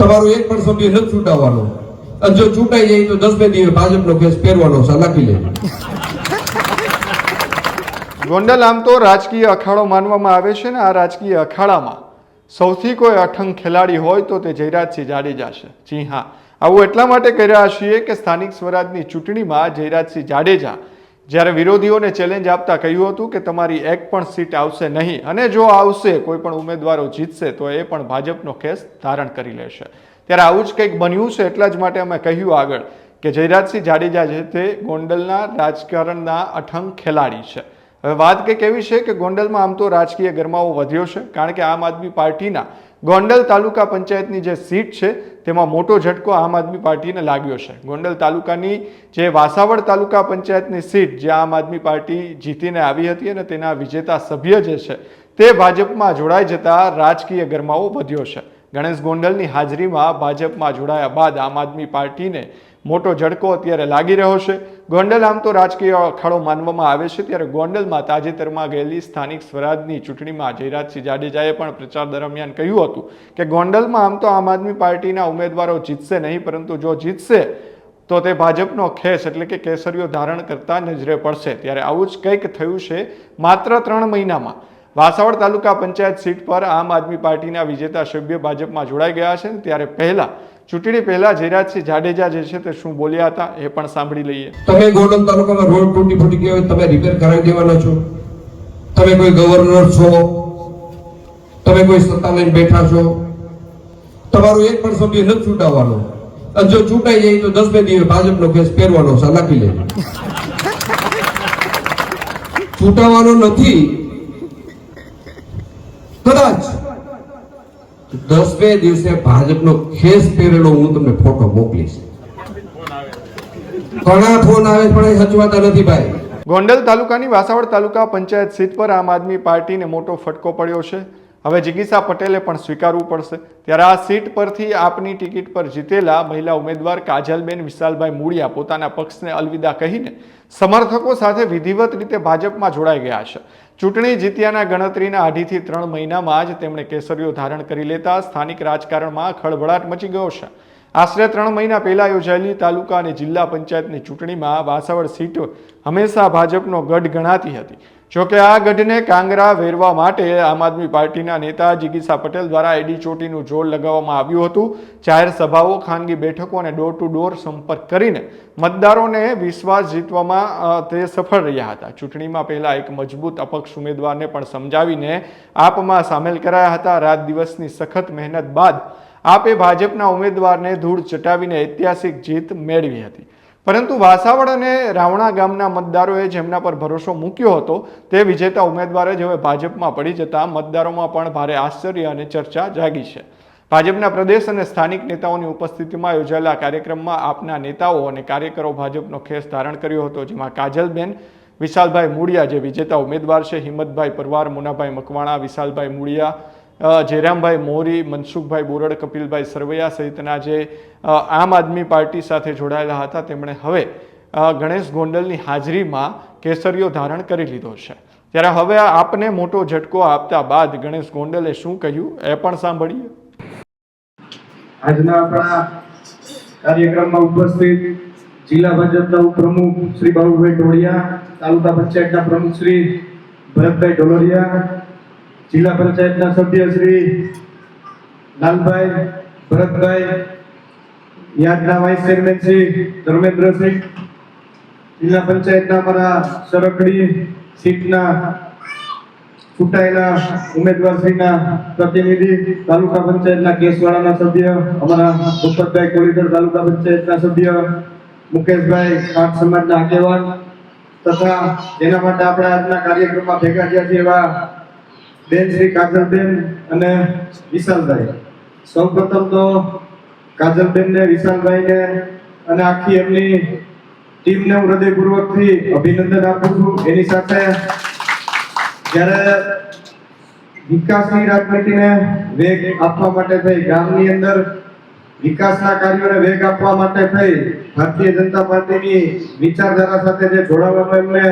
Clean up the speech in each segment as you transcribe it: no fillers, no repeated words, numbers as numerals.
તમારો એક પણ સભ્ય નથી છૂટાવવાનો, અને જો છૂટાઈ જાય તો 10 દિવસ ભાજપનો કેસ પહેરવાનો છે, લખી લેજો। ગોંડલ આમ તો રાજકીય અખાડો માનવામાં આવે છે ને આ રાજકીય અખાડામાં સૌથી કોઈ અઠંગ ખેલાડી હોય તો તે જયરાજસિંહ જાડેજા છે। જી હા, આવું એટલા માટે કહી રહ્યા છીએ કે સ્થાનિક સ્વરાજની ચૂંટણીમાં જયરાજસિંહ જાડેજા જ્યારે વિરોધીઓને ચેલેન્જ આપતા કહ્યું હતું કે તમારી એક પણ સીટ આવશે નહીં, અને જો આવશે કોઈ પણ ઉમેદવારો જીતશે તો એ પણ ભાજપનો કેસ ધારણ કરી લેશે। ત્યારે આવું જ કંઈક બન્યું છે, એટલા જ માટે અમે કહ્યું આગળ કે જયરાજસિંહ જાડેજા છે તે ગોંડલના રાજકારણના અઠંગ ખેલાડી છે। હવે વાત કંઈક એવી છે કે ગોંડલમાં આમ તો રાજકીય ગરમાવો વધ્યો છે, કારણ કે આમ આદમી પાર્ટીના ગોંડલ તાલુકા પંચાયતની જે સીટ છે તેમાં મોટો ઝટકો આમ આદમી પાર્ટીને લાગ્યો છે। ગોંડલ તાલુકાની જે વાસાવડ તાલુકા પંચાયતની સીટ જે આમ આદમી પાર્ટી જીતીને આવી હતી અને તેના વિજેતા સભ્ય જે છે તે ભાજપમાં જોડાઈ જતા રાજકીય ગરમાવો વધ્યો છે। ગણેશ ગોંડલની હાજરીમાં ભાજપમાં જોડાયા બાદ આમ આદમી પાર્ટીને મોટો ઝટકો અત્યારે લાગી રહ્યો છે। ગોંડલ આમ તો રાજકીય અખાડો માનવામાં આવે છે, ત્યારે ગોંડલમાં તાજેતરમાં ગયેલી સ્થાનિક સ્વરાજની ચૂંટણીમાં જયરાજસિંહ જાડેજાએ પણ પ્રચાર દરમિયાન કહ્યું હતું કે ગોંડલમાં આમ તો આમ આદમી પાર્ટીના ઉમેદવારો જીતશે નહીં, પરંતુ જો જીતશે તો તે ભાજપનો ખેસ એટલે કે કેસરીઓ ધારણ કરતા નજરે પડશે। ત્યારે આવું જ કંઈક થયું છે। માત્ર 3 મહિનામાં વાસાવડ તાલુકા પંચાયત સીટ પર આમ આદમી પાર્ટીના વિજેતા સભ્ય ભાજપમાં જોડાઈ ગયા છે। ત્યારે ચૂંટણી પહેલા જયરાજસિંહ જાડેજા જે છે તે શું બોલ્યા હતા એ પણ સાંભળી લઈએ। તમે ગોંડલ તાલુકામાં રોડ તૂટી ફૂટી ગયો તમે રિપેર કરાવી દેવાના છો? તમે કોઈ ગવર્નર છો? તમે કોઈ સત્તા લઈને બેઠા છો? તમારો એક પણ સભ્ય નથી છૂટાવવાનો, અને જો છૂટાઈ જાય તો 10 દિવસ ભાજપનો કેસ પહેરવાનો છે, લખી લેજો। છૂટાવવાનો નથી, કદાચ 10 દિવસે ભાજપનો કેસ પહેરેલો હું તમને ફોટો મોકલીશ। ઘણા ફોન આવે પણ એ સચવાતા નથી ભાઈ। ગોંડલ તાલુકાની વાસાવડ તાલુકા પંચાયત સીટ પર આમ આદમી પાર્ટીને મોટો ફટકો પડ્યો છે। હવે જિગીસા પટેલે પણ સ્વીકારવું પડશે। ત્યારે આ સીટ પરથી આપની ટિકિટ પર જીતેલા મહિલા ઉમેદવાર કાજલબેન વિશાલભાઈ મૂળિયા પોતાના પક્ષને અલવિદા કહીને સમર્થકો સાથે વિધિવત રીતે ભાજપમાં જોડાઈ ગયા છે। ચૂંટણી જીત્યાના ગણતરીના 2.5 થી 3 મહિનામાં જ તેમણે કેસરીઓ ધારણ કરી લેતા સ્થાનિક રાજકારણમાં ખળભળાટ મચી ગયો છે। આશરે 3 મહિના પહેલા યોજાયેલી તાલુકા અને જિલ્લા પંચાયતની ચૂંટણીમાં વાસાવડ સીટ હંમેશા ભાજપનો ગઢ ગણાતી હતી। જોકે આ ગઢને કાંગરા વેરવા માટે આમ આદમી પાર્ટીના નેતા જિગીસા પટેલ દ્વારા એડી ચોટીનું જોર લગાવવામાં આવ્યું હતું। જાહેર સભાઓ, ખાનગી બેઠકો અને ડોર ટુ ડોર સંપર્ક કરીને મતદારોને વિશ્વાસ જીતવામાં તે સફળ રહ્યા હતા। ચૂંટણીમાં પહેલા એક મજબૂત અપક્ષ ઉમેદવારને પણ સમજાવીને આપમાં સામેલ કરાયા હતા। રાત દિવસની સખત મહેનત બાદ આપે ભાજપના ઉમેદવારને ધૂળ ચટાવીને ઐતિહાસિક જીત મેળવી હતી। પરંતુ વાસાવડ અને રાવણા ગામના મતદારોએ જેમના પર ભરોસો મૂક્યો હતો તે વિજેતા ઉમેદવારે જ હવે ભાજપમાં પડી જતા મતદારોમાં પણ ભારે આશ્ચર્ય અને ચર્ચા જાગી છે। ભાજપના પ્રદેશ અને સ્થાનિક નેતાઓની ઉપસ્થિતિમાં યોજાયેલા કાર્યક્રમમાં આપના નેતાઓ અને કાર્યકરો ભાજપનો ખેસ ધારણ કર્યો હતો, જેમાં કાજલબેન વિશાલભાઈ મૂળિયા જે વિજેતા ઉમેદવાર છે, હિંમતભાઈ પરવાર, મુનાભાઈ મકવાણા, વિશાલભાઈ મૂળિયા, જયરામભાઈ મોરી, મનસુખભાઈ બોરડ, કપિલભાઈ સરવૈયા સહિતના જે આમ આદમી પાર્ટી સાથે જોડાયેલા હતા તેમણે હવે ગણેશ ગોંડલની હાજરીમાં કેસરીઓ ધારણ કરી લીધો છે। ત્યારે હવે આપને મોટો ઝટકો આપતા બાદ ગણેશ ગોંડલે શું કહ્યું એ પણ સાંભળીએ। આજના આપણા કાર્યક્રમમાં ઉપસ્થિત જિલ્લા ભાજપના ઉપપ્રમુખ શ્રી બાબુભાઈ ટોળિયા, તાલુકા પંચાયતના પ્રમુખ શ્રી ભરતભાઈ ઢોલરિયા, જિલ્લા પંચાયતના સભ્ય શ્રી લાલભાઈ, ભરતભાઈ, યાદના વાઇસ ચેરમેન શ્રી ધર્મેન્દ્રસિંહ, જિલ્લા પંચાયતના અમારા સરકડી સીટના ચૂંટાયેલા ઉમેદવારશ્રીના પ્રતિનિધિ, તાલુકા પંચાયતના કેસવાડાના સભ્ય અમારા ભૂપતભાઈ કોલીદર, તાલુકા પંચાયતના સભ્ય મુકેશભાઈ, ખાટ સમાજના આગેવાન તથા જેના માટે આપણે આજના કાર્યક્રમમાં ભેગા થયા છીએ એવા બેન શ્રી કાજલબેન અને વિશાલભાઈ। સૌપ્રથમ તો કાજલબેન ને વિશાલભાઈને અને આખી એમની ટીમને હું હૃદયપૂર્વકથી અભિનંદન આપું છું। એની સાથે જ્યારે વિકાસની રાજનીતિને વેગ આપવા માટે થઈ, ગામની અંદર વિકાસના કાર્યોને વેગ આપવા માટે થઈ ભારતીય જનતા પાર્ટીની વિચારધારા સાથે જે જોડાવામાં એમને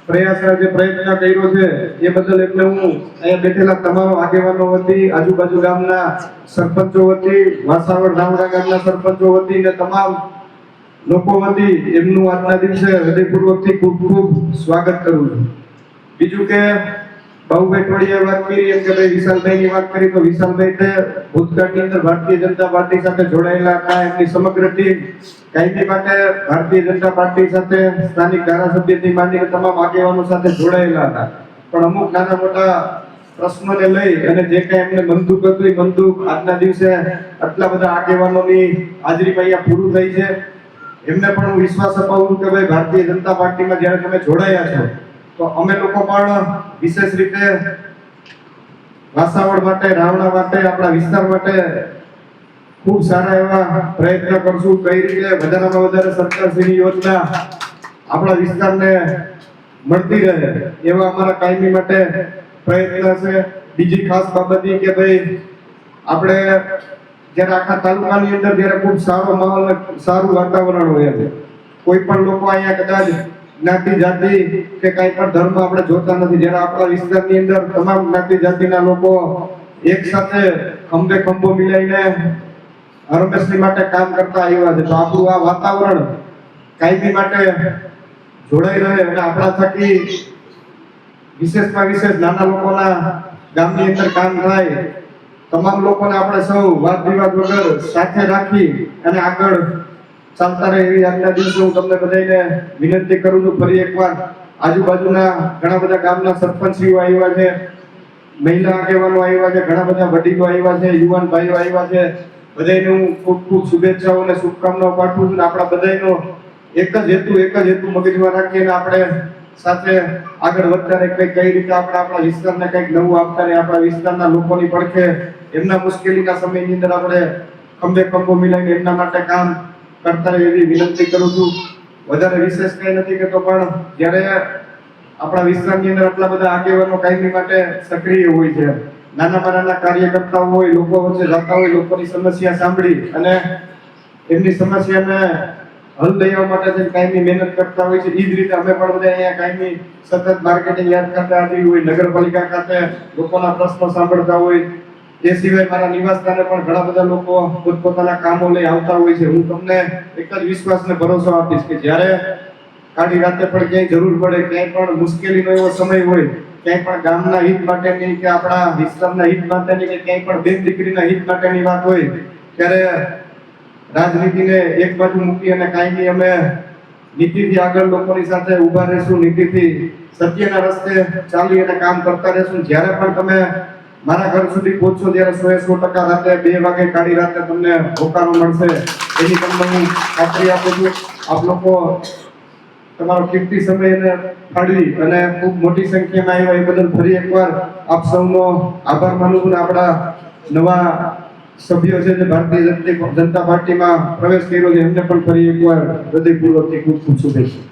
જે પ્રયત્ન કર્યો છે એ બદલ એટલે હું અહીંયા બેઠેલા તમામ આગેવાનો વતી, આજુબાજુ ગામના સરપંચો વતી, વાસાવડ રાવડા ગામના સરપંચો વતી ને તમામ લોકો વતી એમનું આજના દિવસે હૃદયપૂર્વકથી ખૂબ ખૂબ સ્વાગત કરું છું. બીજું કે બાબુભાઈ ટોળીયાએ વાત કરી એમ કે ભાઈ વિશાલભાઈની વાત કરી તો વિશાલભાઈ તે ભૂતકાળની અંદર ભારતીય જનતા પાર્ટી સાથે જોડાયેલા હતા. એમની સમગ્ર ટીમ કાયમી માટે ભારતીય જનતા પાર્ટી સાથે સ્થાનિક ધારાસભ્યથી માંડીને તમામ આગેવાનો સાથે જોડાયેલા હતા. પણ અમુક નાના મોટા પ્રશ્નોને લઈ અને જે કઈ એમને બંદૂક હતું એ બંદૂક આજના દિવસે આટલા બધા આગેવાનોની હાજરીમાં અહીંયા પૂરું થઈ છે. એમને પણ હું વિશ્વાસ અપાવું છું કે ભાઈ ભારતીય જનતા પાર્ટીમાં જ્યારે તમે જોડાયા છો તો અમે લોકો પણ વિશેષ રીતે વાસાવડ માટે, રાવણા માટે, આપણા વિસ્તાર માટે ખૂબ સારા એવા પ્રયત્ન કરશું. કઈ રીતે વધારેમાં વધારે સરકારશ્રીની યોજના આપણા વિસ્તારને મળતી રહે એવા અમારા કાયમી માટે પ્રયત્ન છે. બીજી ખાસ બાબત એ કે ભાઈ આપણે જ્યારે આખા તાલુકાની અંદર જ્યારે ખૂબ સારો માહોલ, સારું વાતાવરણ હોય છે, કોઈ પણ લોકો અહીંયા કદાચ જ્ઞાતિ જાતિ કે કઈ પણ ધર્મ આપણે જોતા નથી. જ્યારે આપણા વિસ્તારની અંદર તમામ જ્ઞાતિ જાતિના લોકો એક સાથે ખંભે ખંભો મિલાઈને હરમેશની માટે કામ કરતા આવ્યા છે. તો આપણું આ વાતાવરણ કાયમી માટે જોડાઈ રહે અને આપણા થકી વિશેષમાં વિશેષ નાના લોકોના ગામની અંદર કામ થાય. તમામ લોકોને આપણે સૌ વાદ વિવાદ વગર સાથે રાખી અને આગળ ચાલતા રહે એવી આજના દિવસે હું તમને બધાને વિનંતી કરું છું. ફરી એકવાર આજુબાજુના ઘણા બધા ગામના સરપંચશ્રીઓ આવ્યા છે, મહિલા આગેવાનો આવ્યા છે, ઘણા બધા વડીલો આવ્યા છે, યુવાન ભાઈઓ આવ્યા છે. બધાને હું ખૂબ ખૂબ શુભેચ્છાઓ અને શુભકામનાઓ પાઠવું છું. આપણા બધાનો એક જ હેતુ મગજમાં રાખીને આપણે સાથે આગળ વધતા રહે. કઈ રીતે આપણે આપણા વિસ્તારને કંઈક નવું આપતા રહે, આપણા વિસ્તારના લોકોની પડખે એમના મુશ્કેલીના સમયની અંદર આપણે ખંભે ખંભો મિલાવીને એમના માટે કામ કરતા રહે એવી વિનંતી કરું છું. વધારે વિશેષ કઈ નથી કહેતો, પણ જ્યારે આપણા વિસ્તારની અંદર આટલા બધા આગેવાનો કાયમી માટે સક્રિય હોય છે, નાનામાં નાના કાર્યકર્તાઓ હોય, લોકો વચ્ચે જતા હોય, લોકોની સમસ્યા સાંભળી અને એમની સમસ્યાને હલ દેવા માટે જે કાયમી મહેનત કરતા હોય છે, એ જ રીતે અમે પણ બધા અહીંયા કાયમી સતત માર્કેટિંગ યાર્ડ ખાતે આવી હોય, નગરપાલિકા ખાતે લોકોના પ્રશ્નો સાંભળતા હોય. એ સિવાય મારા નિવાસસ્થાને પણ ઘણા બધા લોકો પોતપોતાના કામો લઈ આવતા હોય છે. હું તમને એક જ વિશ્વાસ ને ભરોસો આપીશ કે જ્યારે કાળી રાતે પણ ક્યાંય જરૂર પડે, ક્યાંય પણ મુશ્કેલીનો એવો સમય હોય, ક્યાંય પણ ગામના હિત માટેની કે આપણા વિસ્તારના હિત માટેની કે ક્યાંય પણ બેન દીકરીના હિત માટેની વાત હોય, ત્યારે રાજનીતિને એક બાજુ મૂકી અને કાયમી અમે નીતિથી આગળ લોકોની સાથે ઊભા રહેશું, નીતિથી સત્યના રસ્તે ચાલી અને કામ કરતા રહેશું. જ્યારે પણ તમે મારા ઘર સુધી પહોંચશો ત્યારે 100% રાતે 2 વાગે કાળી રાતે તમને હોકારો મળશે એની તમને હું ખાતરી આપું છું. આપ લોકો તમારો કિંમતી સમયને ફાળવી અને ખૂબ મોટી સંખ્યામાં આવ્યા એ બદલ ફરી એકવાર આપ સૌનો આભાર માનું છું. આપણા નવા સભ્યો છે જે ભારતીય જનતા પાર્ટીમાં પ્રવેશ કર્યો છે એમને પણ ફરી એકવાર હૃદયપૂર્વકથી ખૂબ ખૂબ શુભેચ્છા.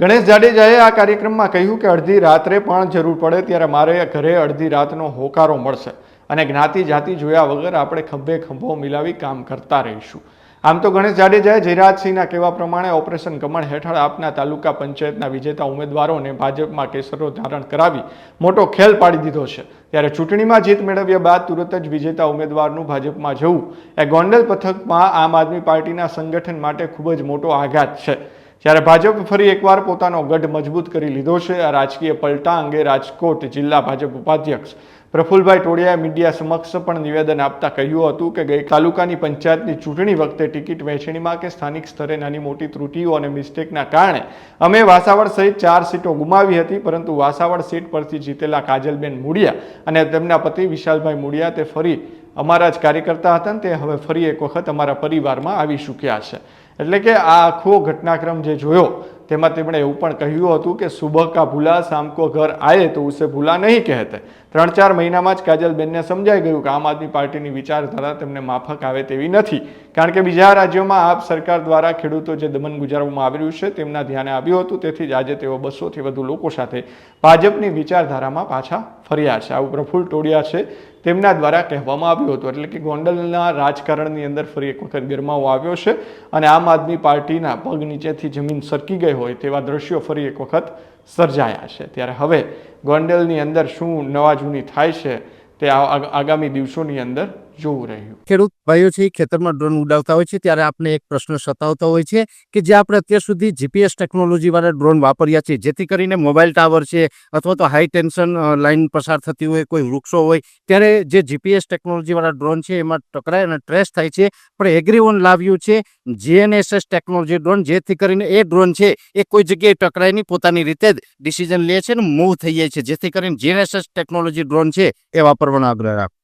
ગણેશ જાડેજાએ આ કાર્યક્રમમાં કહ્યું કે અડધી રાત્રે પણ જરૂર પડે ત્યારે મારે ઘરે અડધી રાતનો હોકારો મળશે અને જ્ઞાતિ જાતિ જોયા વગર આપણે ખભે ખભો મિલાવી કામ કરતા રહીશું. આમ તો ગણેશ જાડેજાએ જયરાજસિંહના કહેવા પ્રમાણે ઓપરેશન કમળ હેઠળ આપના તાલુકા પંચાયતના વિજેતા ઉમેદવારોને ભાજપમાં કેસરો ધારણ કરાવી મોટો ખેલ પાડી દીધો છે. ત્યારે ચૂંટણીમાં જીત મેળવ્યા બાદ તુરત જ વિજેતા ઉમેદવારનું ભાજપમાં જવું એ ગોંડલ પંથકમાં આમ આદમી પાર્ટીના સંગઠન માટે ખૂબ જ મોટો આઘાત છે. જ્યારે ભાજપ ફરી એકવાર પોતાનો ગઢ મજબૂત કરી લીધો છે. આ રાજકીય પલટા અંગે રાજકોટ જિલ્લા ભાજપ ઉપાધ્યક્ષ પ્રફુલભાઈ ટોળિયાએ મીડિયા સમક્ષ પણ નિવેદન આપતા કહ્યું હતું કે ગઈ તાલુકાની પંચાયતની ચૂંટણી વખતે ટિકિટ વહેંચણીમાં કે સ્થાનિક સ્તરે નાની મોટી ત્રુટીઓ અને મિસ્ટેકના કારણે અમે વાસાવડ સહિત 4 સીટો ગુમાવી હતી, પરંતુ વાસાવડ સીટ પરથી જીતેલા કાજલબેન મુડિયા અને તેમના પતિ વિશાલભાઈ મુડિયા તે ફરી અમારા જ કાર્યકર્તા હતા અને તે હવે ફરી એક વખત અમારા પરિવારમાં આવી ચૂક્યા છે. એટલે કે આ આખો ઘટનાક્રમ જે જોયો તેમાં તેમણે એવું પણ કહ્યું હતું કે સુબહ કા ભૂલા શામ કો ઘર આયે તો ઉસે ભૂલા નહીં કહેતે. 3-4 મહિનામાં જ કાજલબેનને સમજાઈ ગયું કે આમ આદમી પાર્ટીની વિચારધારા તેમને માફક આવે તેવી નથી, કારણ કે બીજા રાજ્યોમાં આપ સરકાર દ્વારા ખેડૂતો જે દમન ગુજારવામાં આવી રહ્યું છે તેમના ધ્યાને આવ્યું હતું. તેથી જ આજે તેઓ 200થી વધુ લોકો સાથે ભાજપની વિચારધારામાં પાછા ફર્યા છે. આવું પ્રફુલ ટોળિયા છે તેમના દ્વારા કહેવામાં આવ્યું હતું. એટલે કે ગોંડલના રાજકારણની અંદર ફરી એક વખત ગરમાવો આવ્યો છે અને આમ આદમી પાર્ટીના પગ નીચેથી જમીન સરકી ગઈ હોય તેવા દ્રશ્યો ફરી એક વખત સર્જાયા છે. ત્યારે હવે ગોંડલની અંદર શું નવા જૂની થાય છે તે આગામી દિવસોની અંદર જોવું રહ્યું. ખેડૂત ભાઈઓ છે એ ખેતરમાં ડ્રોન ઉડાવતા હોય છે ત્યારે આપણે એક પ્રશ્ન સતાવતો હોય છે કે જે આપણે અત્યાર સુધી જીપીએસ ટેકનોલોજી વાળા ડ્રોન વાપર્યા છે, જેથી કરીને મોબાઈલ ટાવર છે અથવા તો હાઈ ટેન્શન લાઈન પસાર થતી હોય, કોઈ વૃક્ષો હોય, ત્યારે જે જીપીએસ ટેકનોલોજી વાળા ડ્રોન છે એમાં ટકરાય અને ટ્રેસ થાય છે. પણ એગ્રીવન લાવ્યું છે જીએનએસએસ ટેકનોલોજી ડ્રોન, જેથી કરીને એ ડ્રોન છે એ કોઈ જગ્યાએ ટકરાય નહીં, પોતાની રીતે જ ડિસિઝન લે છે અને મૂવ થઈ જાય છે, જેથી કરીને જીએનએસએસ ટેકનોલોજી ડ્રોન છે એ વાપરવાનો આગ્રહ રાખો.